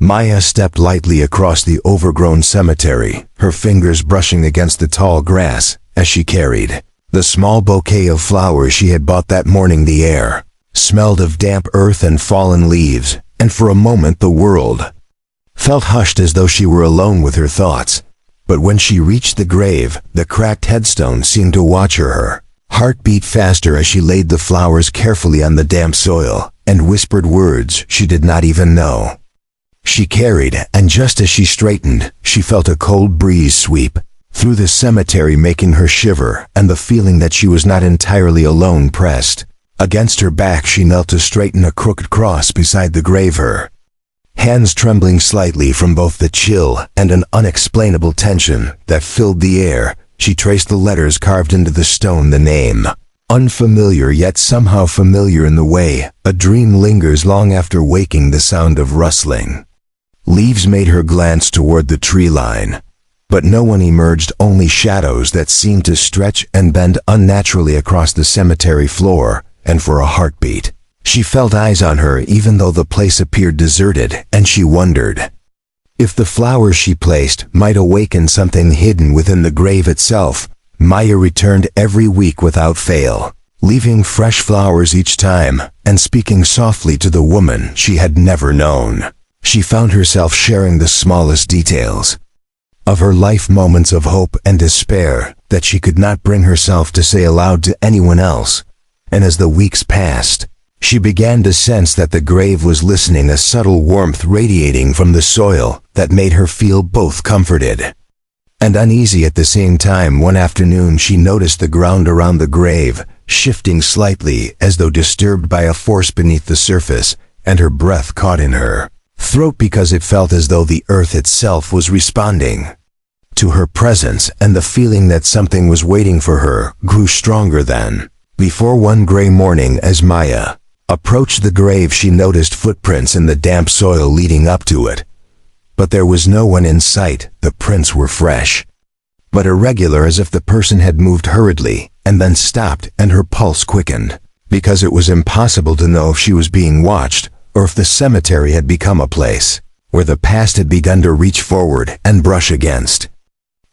Maya stepped lightly across the overgrown cemetery, her fingers brushing against the tall grass as she carried the small bouquet of flowers she had bought that morning. The air smelled of damp earth and fallen leaves, and for a moment the world felt hushed as though she were alone with her thoughts. But when she reached the grave, the cracked headstone seemed to watch her heart beat faster as she laid the flowers carefully on the damp soil and whispered words she did not even know. She carried, and just as she straightened, she felt a cold breeze sweep through the cemetery, making her shiver, and the feeling that she was not entirely alone pressed against her back. She knelt to straighten a crooked cross beside the grave, her hands trembling slightly from both the chill and an unexplainable tension that filled the air. She traced the letters carved into the stone, the name, unfamiliar yet somehow familiar in the way a dream lingers long after waking. The sound of rustling leaves made her glance toward the tree line, but no one emerged, only shadows that seemed to stretch and bend unnaturally across the cemetery floor. And for a heartbeat, she felt eyes on her, even though the place appeared deserted, and she wondered if the flowers she placed might awaken something hidden within the grave itself. Maya returned every week without fail, leaving fresh flowers each time, and speaking softly to the woman she had never known. She found herself sharing the smallest details of her life, moments of hope and despair that she could not bring herself to say aloud to anyone else. And as the weeks passed, she began to sense that the grave was listening, a subtle warmth radiating from the soil that made her feel both comforted and uneasy at the same time. One afternoon she noticed the ground around the grave shifting slightly, as though disturbed by a force beneath the surface, and her breath caught in her throat because it felt as though the earth itself was responding to her presence, and the feeling that something was waiting for her grew stronger than before. One gray morning, as Maya approached the grave, she noticed footprints in the damp soil leading up to it. But there was no one in sight. The prints were fresh, but irregular, as if the person had moved hurriedly and then stopped, and her pulse quickened, because it was impossible to know if she was being watched or if the cemetery had become a place where the past had begun to reach forward and brush against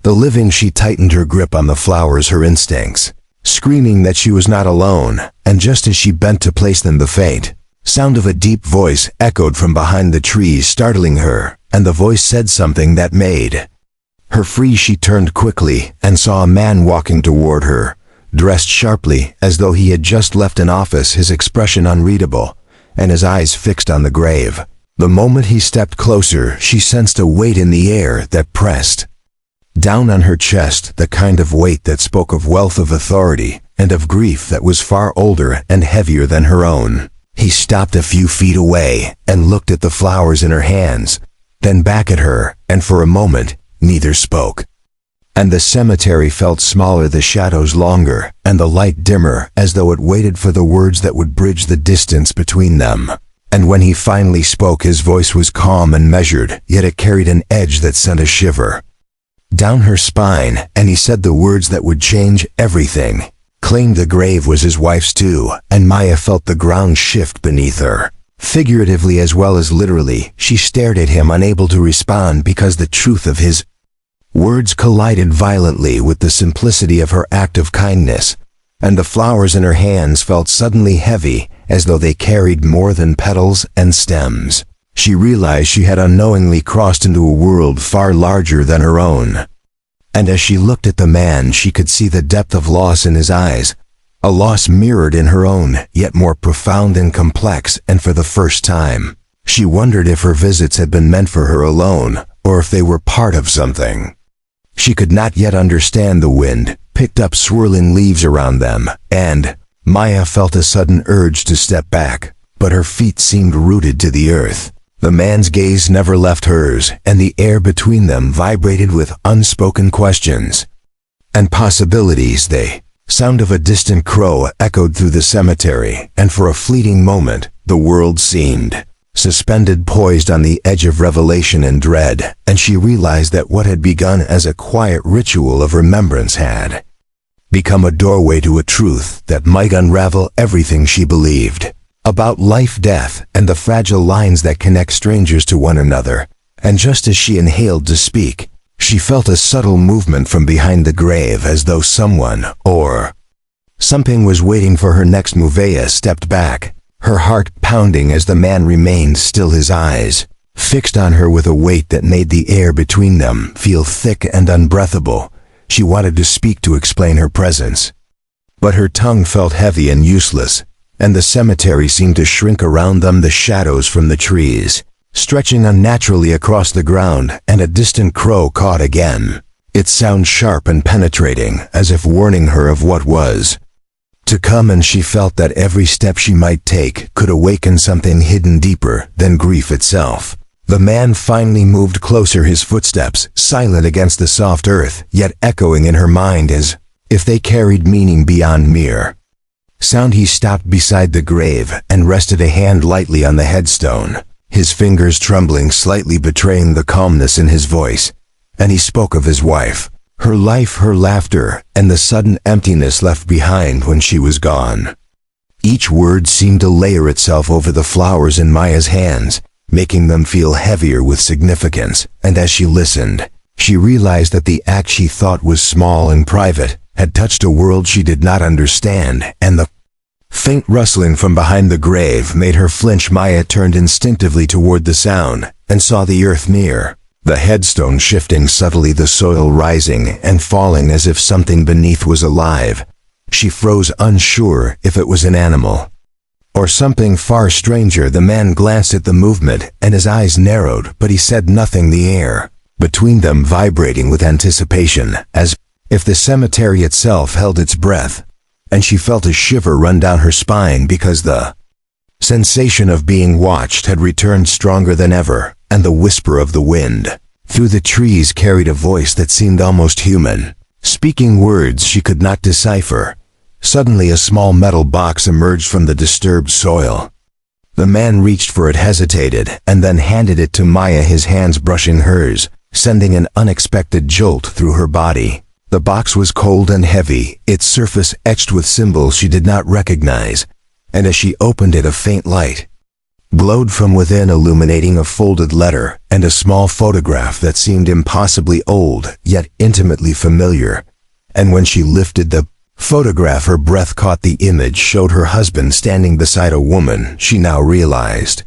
the living. She tightened her grip on the flowers, her instincts screaming that she was not alone, and just as she bent to place them, the faint sound of a deep voice echoed from behind the trees, startling her, and the voice said something that made her freeze. She turned quickly and saw a man walking toward her, dressed sharply as though he had just left an office, his expression unreadable and his eyes fixed on the grave. The moment he stepped closer, she sensed a weight in the air that pressed down on her chest, the kind of weight that spoke of wealth, of authority, and of grief that was far older and heavier than her own. He stopped a few feet away and looked at the flowers in her hands, then back at her, and for a moment, neither spoke. And the cemetery felt smaller, the shadows longer, and the light dimmer, as though it waited for the words that would bridge the distance between them. And when he finally spoke, his voice was calm and measured, yet it carried an edge that sent a shiver down her spine, and he said the words that would change everything. Claimed the grave was his wife's too, and Maya felt the ground shift beneath her. Figuratively as well as literally, she stared at him, unable to respond, because the truth of his words collided violently with the simplicity of her act of kindness, and the flowers in her hands felt suddenly heavy, as though they carried more than petals and stems. She realized she had unknowingly crossed into a world far larger than her own. And as she looked at the man, she could see the depth of loss in his eyes, a loss mirrored in her own, yet more profound and complex, and for the first time, she wondered if her visits had been meant for her alone, or if they were part of something she could not yet understand. The wind picked up swirling leaves around them, and Maya felt a sudden urge to step back, but her feet seemed rooted to the earth. The man's gaze never left hers, and the air between them vibrated with unspoken questions and possibilities. The sound of a distant crow echoed through the cemetery, and for a fleeting moment, the world seemed suspended, poised on the edge of revelation and dread, and she realized that what had begun as a quiet ritual of remembrance had become a doorway to a truth that might unravel everything she believed. about life, death, and the fragile lines that connect strangers to one another. And just as she inhaled to speak, she felt a subtle movement from behind the grave, as though someone or something was waiting for her next. Maya stepped back, her heart pounding as the man remained still, his eyes fixed on her with a weight that made the air between them feel thick and unbreathable. She wanted to speak, to explain her presence, but her tongue felt heavy and useless, and the cemetery seemed to shrink around them, the shadows from the trees stretching unnaturally across the ground, and a distant crow caught again, its sound sharp and penetrating, as if warning her of what was to come. And she felt that every step she might take could awaken something hidden deeper than grief itself. The man finally moved closer, his footsteps silent against the soft earth, yet echoing in her mind as if they carried meaning beyond mere sound. He stopped beside the grave and rested a hand lightly on the headstone, his fingers trembling slightly, betraying the calmness in his voice. And he spoke of his wife, her life, her laughter, and the sudden emptiness left behind when she was gone. Each word seemed to layer itself over the flowers in Maya's hands, making them feel heavier with significance. And as she listened, she realized that the act she thought was small and private had touched a world she did not understand, and the faint rustling from behind the grave made her flinch. Maya turned instinctively toward the sound and saw the earth near, the headstone shifting subtly, the soil rising and falling as if something beneath was alive. She froze, unsure if it was an animal or something far stranger. The man glanced at the movement and his eyes narrowed, but he said nothing, the air between them vibrating with anticipation, as if the cemetery itself held its breath. And she felt a shiver run down her spine, because the sensation of being watched had returned stronger than ever, and the whisper of the wind through the trees carried a voice that seemed almost human, speaking words she could not decipher. Suddenly a small metal box emerged from the disturbed soil. The man reached for it, hesitated, and then handed it to Maya, his hands brushing hers, sending an unexpected jolt through her body. The box was cold and heavy, its surface etched with symbols she did not recognize, and as she opened it, a faint light glowed from within, illuminating a folded letter and a small photograph that seemed impossibly old, yet intimately familiar. And when she lifted the photograph, her breath caught. The image showed her husband standing beside a woman she now realized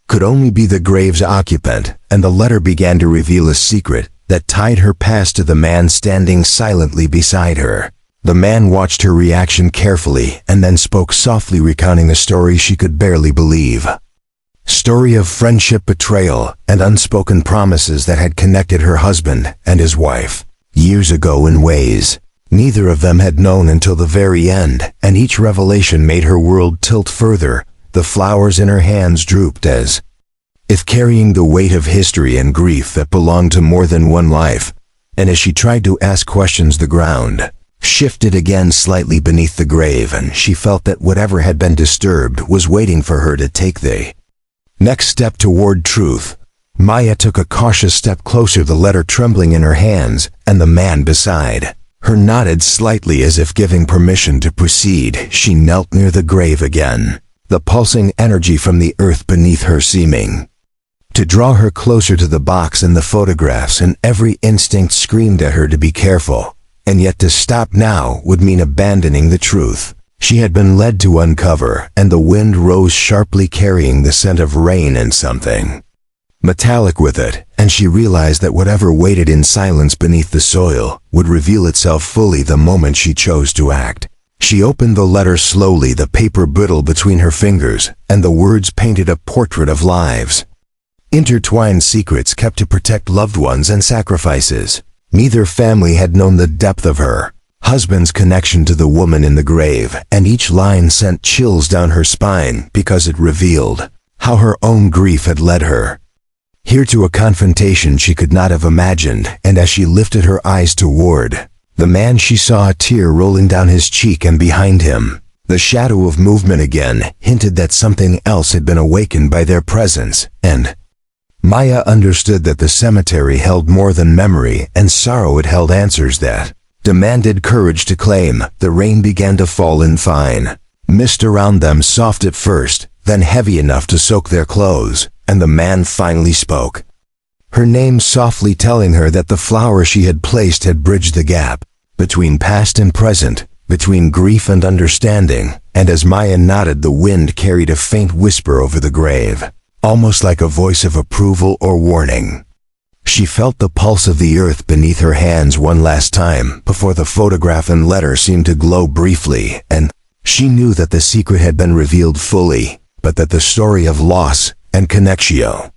could only be the grave's occupant, and the letter began to reveal a secret that tied her past to the man standing silently beside her. The man watched her reaction carefully and then spoke softly, recounting a story she could barely believe. Story of friendship, betrayal, and unspoken promises that had connected her husband and his wife years ago in ways neither of them had known until the very end, and each revelation made her world tilt further. The flowers in her hands drooped as if carrying the weight of history and grief that belonged to more than one life, and as she tried to ask questions, the ground shifted again slightly beneath the grave, and she felt that whatever had been disturbed was waiting for her to take the next step toward truth. Maya took a cautious step closer, the letter trembling in her hands, and the man beside her nodded slightly as if giving permission to proceed. She knelt near the grave again, the pulsing energy from the earth beneath her seeming to draw her closer to the box and the photographs, and every instinct screamed at her to be careful, and yet to stop now would mean abandoning the truth she had been led to uncover. And the wind rose sharply, carrying the scent of rain and something metallic with it, and she realized that whatever waited in silence beneath the soil would reveal itself fully the moment she chose to act. She opened the letter slowly, the paper brittle between her fingers, and the words painted a portrait of lives, intertwined secrets kept to protect loved ones and sacrifices. Neither family had known the depth of her husband's connection to the woman in the grave, and each line sent chills down her spine because it revealed how her own grief had led her here, to a confrontation she could not have imagined. And as she lifted her eyes toward the man, she saw a tear rolling down his cheek, and behind him, the shadow of movement again hinted that something else had been awakened by their presence. And Maya understood that the cemetery held more than memory and sorrow, it held answers that demanded courage to claim. The rain began to fall in fine, Mist around them, soft at first, then heavy enough to soak their clothes, and the man finally spoke. Her name softly telling her that the flower she had placed had bridged the gap between past and present, between grief and understanding, and as Maya nodded, the wind carried a faint whisper over the grave, almost like a voice of approval or warning. She felt the pulse of the earth beneath her hands one last time before the photograph and letter seemed to glow briefly, and she knew that the secret had been revealed fully, but that the story of loss and connexio